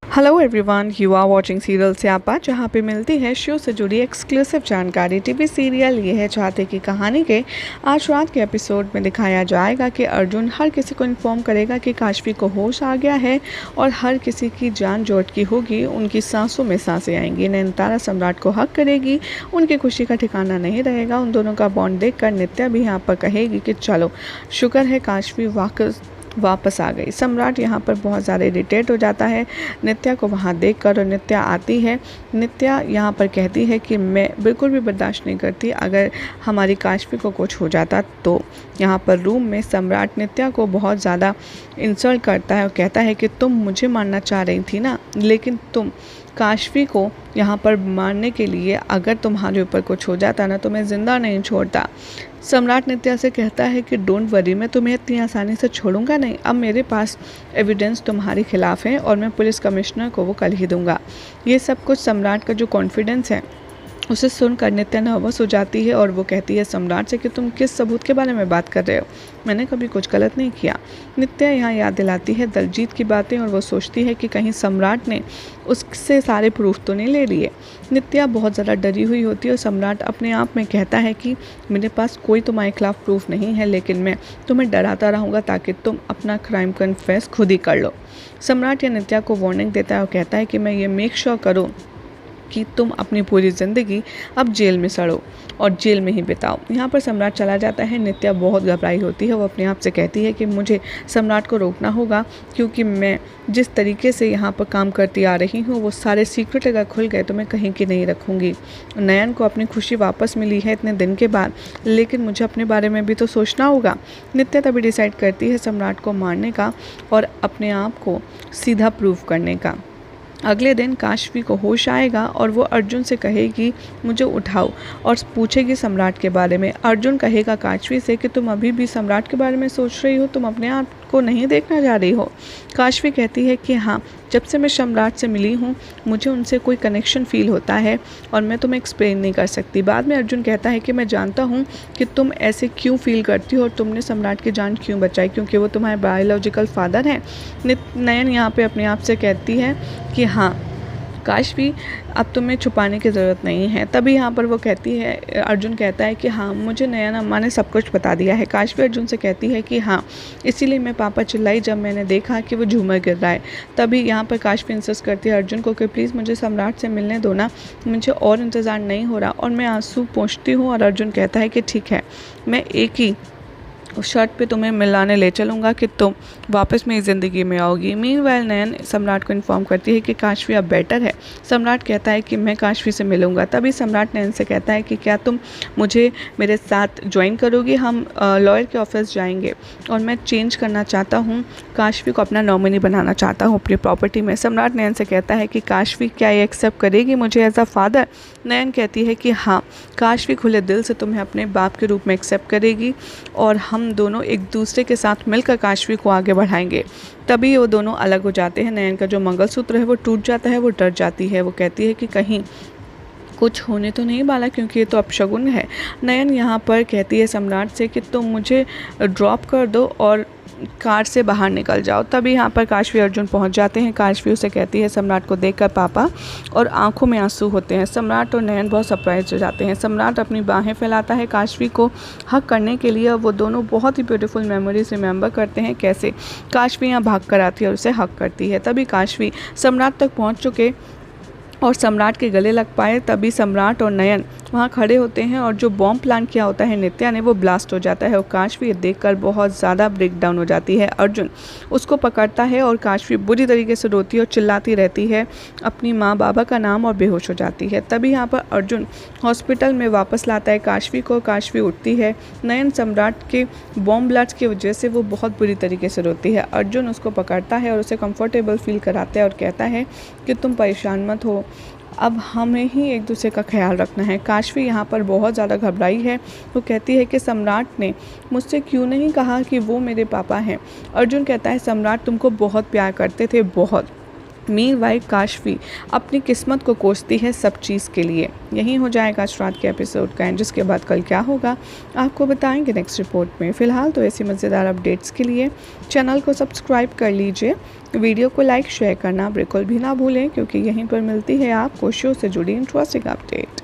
Hello everyone, you are watching serial Syapa, जहाँ पे मिलती है शो से जुड़ी एक्सक्लूसिव जानकारी। टीवी सीरियल ये है चाहते की कहानी के आज रात के एपिसोड में दिखाया जाएगा कि अर्जुन हर किसी को इन्फॉर्म करेगा कि काशवी को होश आ गया है और हर किसी की जान जो अटकी होगी उनकी सांसों में सांसें आएंगी। नयनतारा सम्राट को हक करेगी, उनकी खुशी का ठिकाना नहीं रहेगा। उन दोनों का बॉन्ड देखकर नित्या भी यहाँ पर कहेगी कि चलो शुक्र है काशवी वापस आ गई। सम्राट यहाँ पर बहुत ज़्यादा इरिटेट हो जाता है नित्या को वहाँ देखकर, और नित्या आती है। नित्या यहाँ पर कहती है कि मैं बिल्कुल भी बर्दाश्त नहीं करती अगर हमारी काशवी को कुछ हो जाता तो। यहाँ पर रूम में सम्राट नित्या को बहुत ज़्यादा इंसल्ट करता है और कहता है कि तुम मुझे मारना चाह रही थी ना, लेकिन तुम काशवी को यहाँ पर मारने के लिए अगर तुम्हारे ऊपर कुछ हो जाता ना तो मैं ज़िंदा नहीं छोड़ता। सम्राट नित्या से कहता है कि डोंट वरी, मैं तुम्हें इतनी आसानी से छोड़ूंगा नहीं। अब मेरे पास एविडेंस तुम्हारे खिलाफ है और मैं पुलिस कमिश्नर को वो कल ही दूंगा। ये सब कुछ सम्राट का जो कॉन्फिडेंस है उसे सुनकर नित्या नर्वस हो जाती है और वो कहती है सम्राट से कि तुम किस सबूत के बारे में बात कर रहे हो, मैंने कभी कुछ गलत नहीं किया। नित्या यहाँ याद दिलाती है दलजीत की बातें और वो सोचती है कि कहीं सम्राट ने उससे सारे प्रूफ तो नहीं ले लिए। नित्या बहुत ज़्यादा डरी हुई होती है और सम्राट अपने आप में कहता है कि मेरे पास कोई तुम्हारे खिलाफ प्रूफ नहीं है, लेकिन मैं तुम्हें डराता रहूँगा ताकि तुम अपना क्राइम कन्फेस खुद ही कर लो। सम्राट या नित्या को वार्निंग देता है और कहता है कि मैं ये मेक श्योर करूँ कि तुम अपनी पूरी ज़िंदगी अब जेल में सड़ो और जेल में ही बिताओ। यहाँ पर सम्राट चला जाता है। नित्या बहुत घबराई होती है, वो अपने आप से कहती है कि मुझे सम्राट को रोकना होगा क्योंकि मैं जिस तरीके से यहाँ पर काम करती आ रही हूँ वो सारे सीक्रेट अगर खुल गए तो मैं कहीं की नहीं रखूँगी। नयन को अपनी खुशी वापस मिली है इतने दिन के बाद, लेकिन मुझे अपने बारे में भी तो सोचना होगा। नित्या तभी डिसाइड करती है सम्राट को मारने का और अपने आप को सीधा प्रूव करने का। अगले दिन काशवी को होश आएगा और वो अर्जुन से कहेगी मुझे उठाओ और पूछेगी सम्राट के बारे में। अर्जुन कहेगा काशवी से कि तुम अभी भी सम्राट के बारे में सोच रही हो, तुम अपने आप को नहीं देखना चाह रही हो। काशवी कहती है कि हाँ, जब से मैं सम्राट से मिली हूँ मुझे उनसे कोई कनेक्शन फील होता है और मैं तुम्हें एक्सप्लेन नहीं कर सकती। बाद में अर्जुन कहता है कि मैं जानता हूँ कि तुम ऐसे क्यों फील करती हो और तुमने सम्राट की जान क्यों बचाई, क्योंकि वो तुम्हारे बायोलॉजिकल फादर हैं। नयन यहाँ पे अपने आप से कहती है कि हाँ काशवी, अब तुम्हें छुपाने की ज़रूरत नहीं है। तभी यहाँ पर वो कहती है, अर्जुन कहता है कि हाँ मुझे नयन अम्मा ने सब कुछ बता दिया है। काशवी अर्जुन से कहती है कि हाँ इसीलिए मैं पापा चिल्लाई जब मैंने देखा कि वो झूमर गिर रहा है। तभी यहाँ पर काशवी इंसिस्ट करती है अर्जुन को कि प्लीज़ मुझे सम्राट से मिलने दो ना, मुझे और इंतज़ार नहीं हो रहा। और मैं आंसू पोंछती हूँ और अर्जुन कहता है कि ठीक है, मैं एक ही उस शर्त पे तुम्हें मिलाने ले चलूँगा कि तुम वापस मेरी ज़िंदगी में आओगी। मीनवाइल नयन सम्राट को इन्फॉर्म करती है कि काशवी अब बेटर है। सम्राट कहता है कि मैं काशवी से मिलूँगा। तभी सम्राट नयन से कहता है कि क्या तुम मुझे मेरे साथ ज्वाइन करोगी, हम लॉयर के ऑफिस जाएंगे और मैं चेंज करना चाहता हूँ, काशवी को अपना नॉमिनी बनाना चाहता हूँ अपनी प्रॉपर्टी में। सम्राट नयन से कहता है कि काशवी क्या ये एक्सेप्ट करेगी मुझे एज अ फादर। नयन कहती है कि हाँ, काशवी खुले दिल से तुम्हें अपने बाप के रूप में एक्सेप्ट करेगी और हम दोनों एक दूसरे के साथ मिलकर काशवी को आगे बढ़ाएंगे। तभी वो दोनों अलग हो जाते हैं। नयन का जो मंगलसूत्र है वो टूट जाता है, वो डर जाती है। वो कहती है कि कहीं कुछ होने तो नहीं वाला क्योंकि ये तो अपशगुन है। नयन यहाँ पर कहती है सम्राट से कि तुम मुझे ड्रॉप कर दो और कार से बाहर निकल जाओ। तभी यहाँ पर काशवी अर्जुन पहुँच जाते हैं। काशवी उसे कहती है सम्राट को देखकर पापा, और आंखों में आंसू होते हैं। सम्राट और नयन बहुत सरप्राइज हो जाते हैं। सम्राट अपनी बाहें फैलाता है काशवी को हक करने के लिए। वो दोनों बहुत ही ब्यूटीफुल मेमोरीज रिमेंबर करते हैं कैसे काशवी यहाँ भाग कर आती है और उसे हक करती है। तभी काशवी सम्राट तक पहुँच चुके और सम्राट के गले लग पाए। तभी सम्राट और नयन वहाँ खड़े होते हैं और जो बॉम्ब प्लान किया होता है नित्या ने वो ब्लास्ट हो जाता है और काशवी ये देखकर बहुत ज़्यादा ब्रेक डाउन हो जाती है। अर्जुन उसको पकड़ता है और काशवी बुरी तरीके से रोती है और चिल्लाती रहती है अपनी माँ बाबा का नाम और बेहोश हो जाती है। तभी यहाँ पर अर्जुन हॉस्पिटल में वापस लाता है काशवी को। काशवी उठती है। नयन सम्राट के बॉम्ब ब्लास्ट की वजह से वो बहुत बुरी तरीके से रोती है। अर्जुन उसको पकड़ता है और उसे कंफर्टेबल फील कराता है और कहता है कि तुम परेशान मत हो, अब हमें ही एक दूसरे का ख्याल रखना है। काशवी यहाँ पर बहुत ज़्यादा घबराई है। वो कहती है कि सम्राट ने मुझसे क्यों नहीं कहा कि वो मेरे पापा हैं। अर्जुन कहता है सम्राट तुमको बहुत प्यार करते थे, बहुत, मीनवाइल काशवी अपनी किस्मत को कोसती है सब चीज़ के लिए। यही हो जाएगा आज रात के एपिसोड का एंड, जिसके बाद कल क्या होगा आपको बताएंगे नेक्स्ट रिपोर्ट में। फ़िलहाल तो ऐसी मज़ेदार अपडेट्स के लिए चैनल को सब्सक्राइब कर लीजिए, वीडियो को लाइक शेयर करना बिल्कुल भी ना भूलें, क्योंकि यहीं पर मिलती है आपको शो से जुड़ी इंटरेस्टिंग अपडेट।